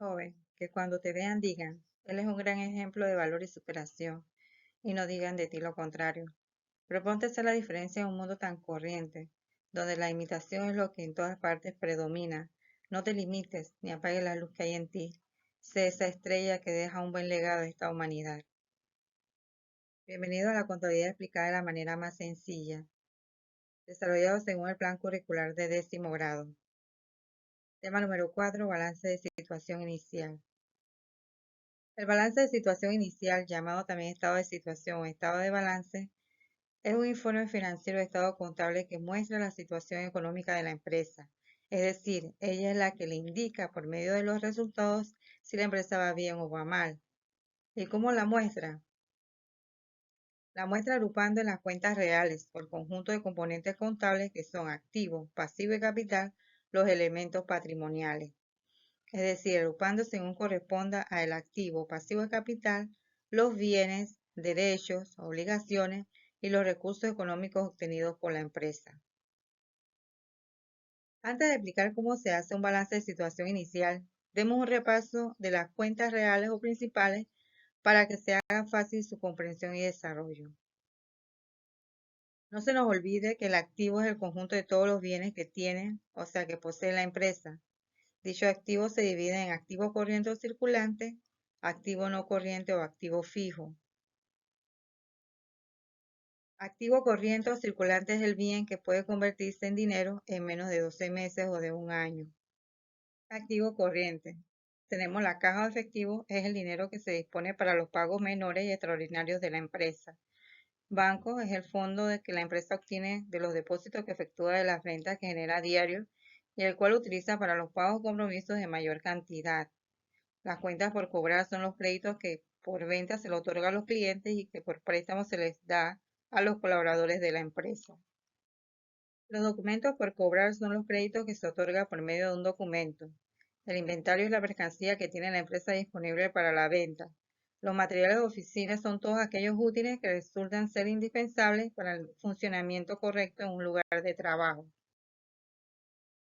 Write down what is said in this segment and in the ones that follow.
Joven, que cuando te vean digan, él es un gran ejemplo de valor y superación, y no digan de ti lo contrario. Proponte hacer la diferencia en un mundo tan corriente, donde la imitación es lo que en todas partes predomina. No te limites ni apagues la luz que hay en ti. Sé esa estrella que deja un buen legado a esta humanidad. Bienvenido a la contabilidad explicada de la manera más sencilla, desarrollado según el plan curricular de 10º grado. Tema número 4, balance de situación inicial. El balance de situación inicial, llamado también estado de situación o estado de balance, es un informe financiero de estado contable que muestra la situación económica de la empresa. Es decir, ella es la que le indica por medio de los resultados si la empresa va bien o va mal. ¿Y cómo la muestra? La muestra agrupando en las cuentas reales o el conjunto de componentes contables que son activo, pasivo y capital los elementos patrimoniales. Es decir, agrupando según corresponda al activo, pasivo y capital, los bienes, derechos, obligaciones y los recursos económicos obtenidos por la empresa. Antes de explicar cómo se hace un balance de situación inicial, demos un repaso de las cuentas reales o principales para que se haga fácil su comprensión y desarrollo. No se nos olvide que el activo es el conjunto de todos los bienes que tiene, o sea, que posee la empresa. Dicho activo se divide en activo corriente o circulante, activo no corriente o activo fijo. Activo corriente o circulante es el bien que puede convertirse en dinero en menos de 12 meses o de un año. Activo corriente. Tenemos la caja de efectivo, es el dinero que se dispone para los pagos menores y extraordinarios de la empresa. Banco es el fondo que la empresa obtiene de los depósitos que efectúa de las rentas que genera a diario y el cual utiliza para los pagos compromisos de mayor cantidad. Las cuentas por cobrar son los créditos que por venta se le otorga a los clientes y que por préstamo se les da a los colaboradores de la empresa. Los documentos por cobrar son los créditos que se otorga por medio de un documento. El inventario es la mercancía que tiene la empresa disponible para la venta. Los materiales de oficina son todos aquellos útiles que resultan ser indispensables para el funcionamiento correcto en un lugar de trabajo.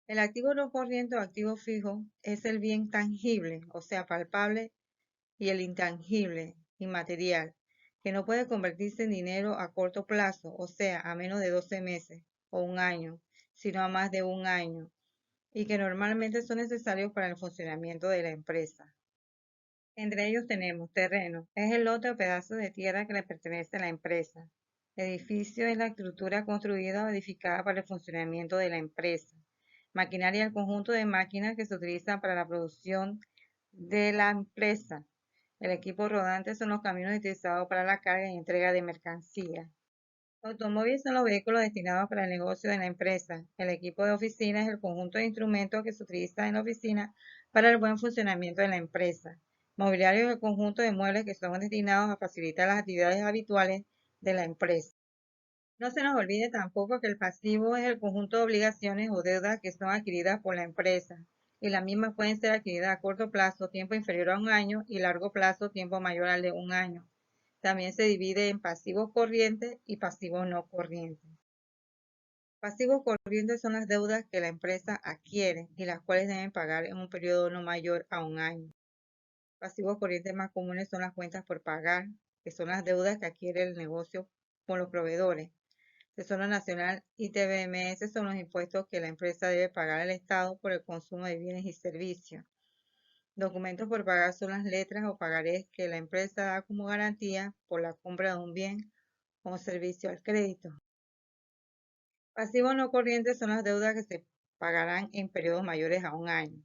El activo no corriente o activo fijo es el bien tangible, o sea, palpable, y el intangible, inmaterial, que no puede convertirse en dinero a corto plazo, o sea, a menos de 12 meses o un año, sino a más de un año, y que normalmente son necesarios para el funcionamiento de la empresa. Entre ellos tenemos terreno, es el lote o pedazo de tierra que le pertenece a la empresa. Edificio es la estructura construida o edificada para el funcionamiento de la empresa. Maquinaria, el conjunto de máquinas que se utilizan para la producción de la empresa. El equipo rodante son los camiones utilizados para la carga y entrega de mercancía. Automóviles son los vehículos destinados para el negocio de la empresa. El equipo de oficina es el conjunto de instrumentos que se utiliza en la oficina para el buen funcionamiento de la empresa. Mobiliario es el conjunto de muebles que son destinados a facilitar las actividades habituales de la empresa. No se nos olvide tampoco que el pasivo es el conjunto de obligaciones o deudas que son adquiridas por la empresa, y las mismas pueden ser adquiridas a corto plazo, tiempo inferior a un año, y largo plazo, tiempo mayor al de un año. También se divide en pasivos corrientes y pasivos no corrientes. Pasivos corrientes son las deudas que la empresa adquiere y las cuales deben pagar en un periodo no mayor a un año. Pasivos corrientes más comunes son las cuentas por pagar, que son las deudas que adquiere el negocio con los proveedores. Tesoro Nacional y TBMS son los impuestos que la empresa debe pagar al Estado por el consumo de bienes y servicios. Documentos por pagar son las letras o pagarés que la empresa da como garantía por la compra de un bien o un servicio al crédito. Pasivos no corrientes son las deudas que se pagarán en periodos mayores a un año.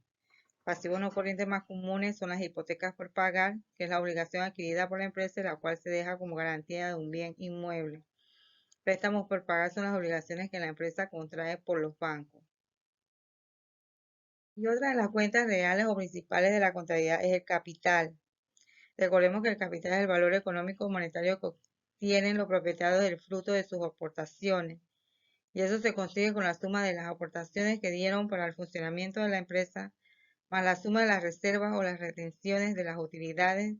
Pasivos no corrientes más comunes son las hipotecas por pagar, que es la obligación adquirida por la empresa, la cual se deja como garantía de un bien inmueble. Préstamos por pagar son las obligaciones que la empresa contrae por los bancos. Y otra de las cuentas reales o principales de la contabilidad es el capital. Recordemos que el capital es el valor económico o monetario que obtienen los propietarios del fruto de sus aportaciones. Y eso se consigue con la suma de las aportaciones que dieron para el funcionamiento de la empresa, más la suma de las reservas o las retenciones de las utilidades,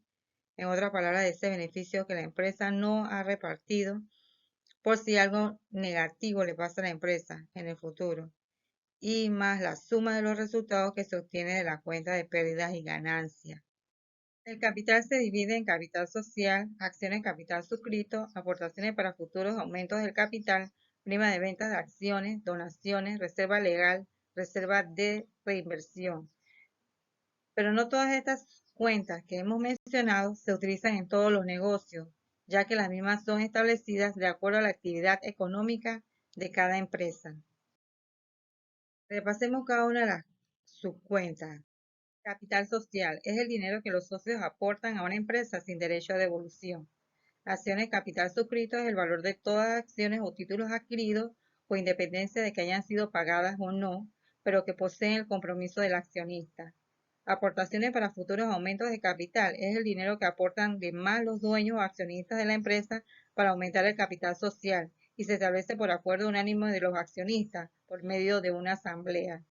en otras palabras, de ese beneficio que la empresa no ha repartido por si algo negativo le pasa a la empresa en el futuro. y más la suma de los resultados que se obtiene de la cuenta de pérdidas y ganancias. El capital se divide en capital social, acciones de capital suscrito, aportaciones para futuros aumentos del capital, prima de ventas de acciones, donaciones, reserva legal, reserva de reinversión. Pero no todas estas cuentas que hemos mencionado se utilizan en todos los negocios, ya que las mismas son establecidas de acuerdo a la actividad económica de cada empresa. Repasemos cada una de las subcuentas. Capital social es el dinero que los socios aportan a una empresa sin derecho a devolución. Acciones capital suscrito es el valor de todas las acciones o títulos adquiridos con independencia de que hayan sido pagadas o no, pero que poseen el compromiso del accionista. Aportaciones para futuros aumentos de capital es el dinero que aportan de más los dueños o accionistas de la empresa para aumentar el capital social y se establece por acuerdo unánime de los accionistas por medio de una asamblea.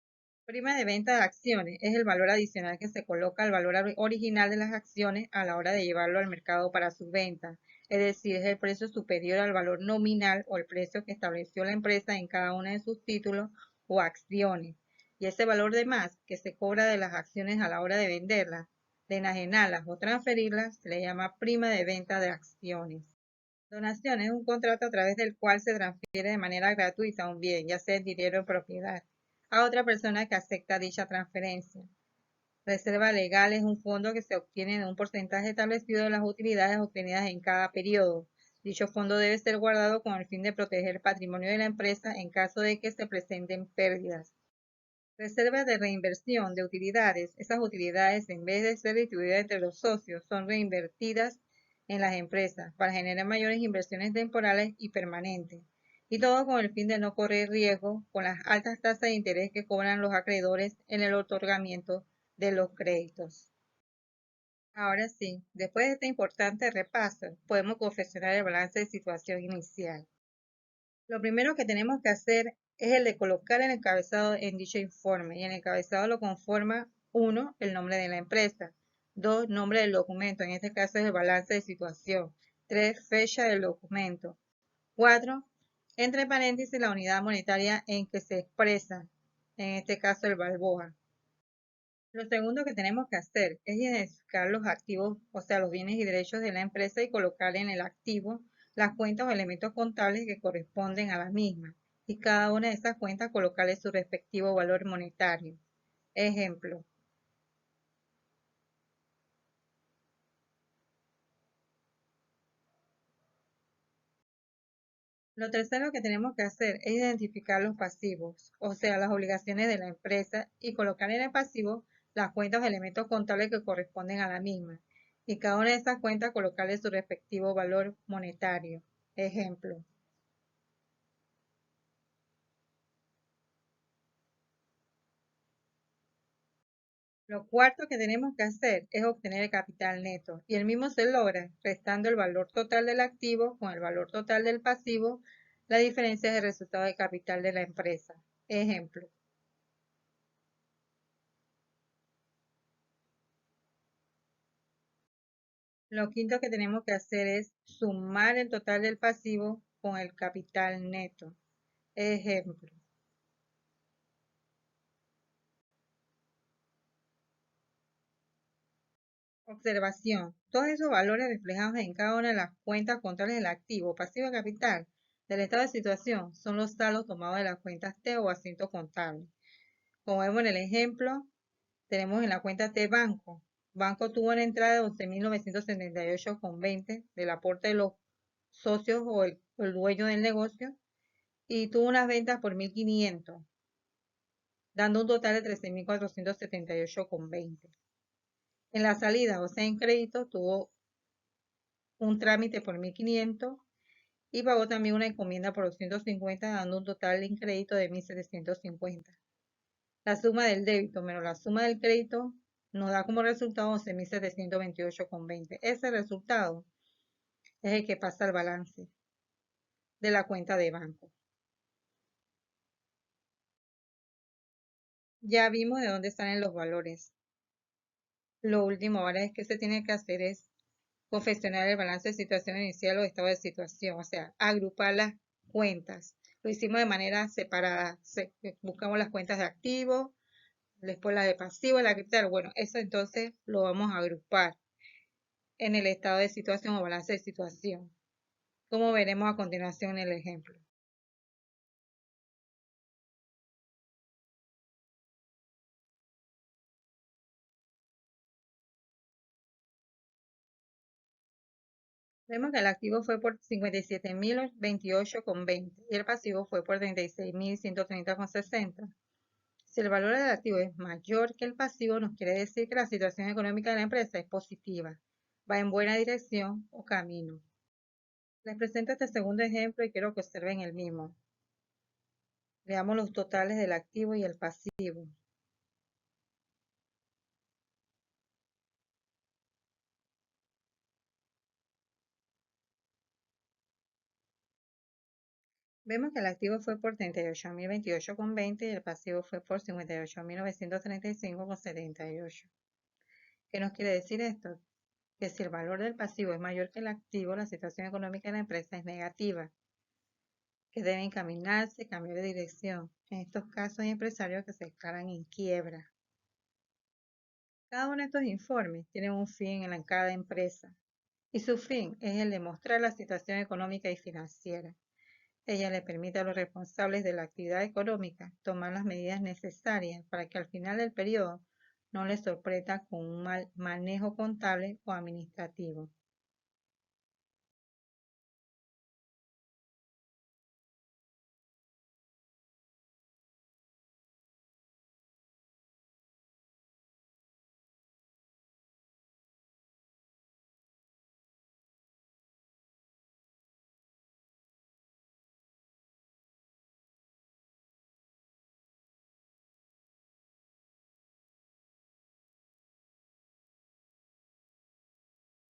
Prima de venta de acciones es el valor adicional que se coloca al valor original de las acciones a la hora de llevarlo al mercado para su venta, es decir, es el precio superior al valor nominal o el precio que estableció la empresa en cada uno de sus títulos o acciones. Y ese valor de más que se cobra de las acciones a la hora de venderlas, de enajenarlas o transferirlas, se le llama prima de venta de acciones. Donación es un contrato a través del cual se transfiere de manera gratuita un bien, ya sea dinero o propiedad, a otra persona que acepta dicha transferencia. Reserva legal es un fondo que se obtiene de un porcentaje establecido de las utilidades obtenidas en cada periodo. Dicho fondo debe ser guardado con el fin de proteger el patrimonio de la empresa en caso de que se presenten pérdidas. Reserva de reinversión de utilidades. Esas utilidades, en vez de ser distribuidas entre los socios, son reinvertidas en las empresas para generar mayores inversiones temporales y permanentes. Y todo con el fin de no correr riesgo con las altas tasas de interés que cobran los acreedores en el otorgamiento de los créditos. Ahora sí, después de este importante repaso, podemos confeccionar el balance de situación inicial. Lo primero que tenemos que hacer es el de colocar el encabezado en dicho informe y el encabezado lo conforma 1. El nombre de la empresa, 2. Nombre del documento, en este caso es el balance de situación, 3. Fecha del documento, 4. Entre paréntesis la unidad monetaria en que se expresa, en este caso el balboa. Lo segundo que tenemos que hacer es identificar los activos, o sea, los bienes y derechos de la empresa y colocar en el activo las cuentas o elementos contables que corresponden a la misma y cada una de esas cuentas colocarle su respectivo valor monetario. Ejemplo. Lo tercero que tenemos que hacer es identificar los pasivos, o sea, las obligaciones de la empresa y colocar en el pasivo las cuentas o elementos contables que corresponden a la misma y cada una de esas cuentas colocarle su respectivo valor monetario. Ejemplo. Lo cuarto que tenemos que hacer es obtener el capital neto y el mismo se logra restando el valor total del activo con el valor total del pasivo. La diferencia es el resultado de capital de la empresa. Ejemplo. Lo quinto que tenemos que hacer es sumar el total del pasivo con el capital neto. Ejemplo. Observación. Todos esos valores reflejados en cada una de las cuentas contables del activo, pasivo y capital del estado de situación son los saldos tomados de las cuentas T o asiento contable. Como vemos en el ejemplo, tenemos en la cuenta T Banco. Banco tuvo una entrada de 11.978,20 del aporte de los socios o el dueño del negocio y tuvo unas ventas por 1.500, dando un total de 13.478,20. En la salida, o sea, en crédito, tuvo un trámite por 1.500 y pagó también una encomienda por 250, dando un total en crédito de 1.750. La suma del débito menos la suma del crédito nos da como resultado 11.728,20. Ese resultado es el que pasa al balance de la cuenta de banco. Ya vimos de dónde salen los valores. Lo último ahora es que se tiene que hacer es confeccionar el balance de situación inicial o estado de situación, o sea, agrupar las cuentas Lo hicimos de manera separada. Buscamos las cuentas de activos, después la de pasivo, la de capital. Bueno, eso entonces lo vamos a agrupar en el estado de situación o balance de situación, como veremos a continuación en el ejemplo. Vemos que el activo fue por 57.028,20 y el pasivo fue por 36.130,60. Si el valor del activo es mayor que el pasivo, nos quiere decir que la situación económica de la empresa es positiva, va en buena dirección o camino. Les presento este segundo ejemplo y quiero que observen el mismo. Veamos los totales del activo y el pasivo. Vemos que el activo fue por 38.028,20 y el pasivo fue por 58.935,78. ¿Qué nos quiere decir esto? Que si el valor del pasivo es mayor que el activo, la situación económica de la empresa es negativa, que debe encaminarse, cambiar de dirección. En estos casos hay empresarios que se declaran en quiebra. Cada uno de estos informes tiene un fin en cada empresa y su fin es el de mostrar la situación económica y financiera. Ella le permite a los responsables de la actividad económica tomar las medidas necesarias para que al final del periodo no les sorprenda con un mal manejo contable o administrativo.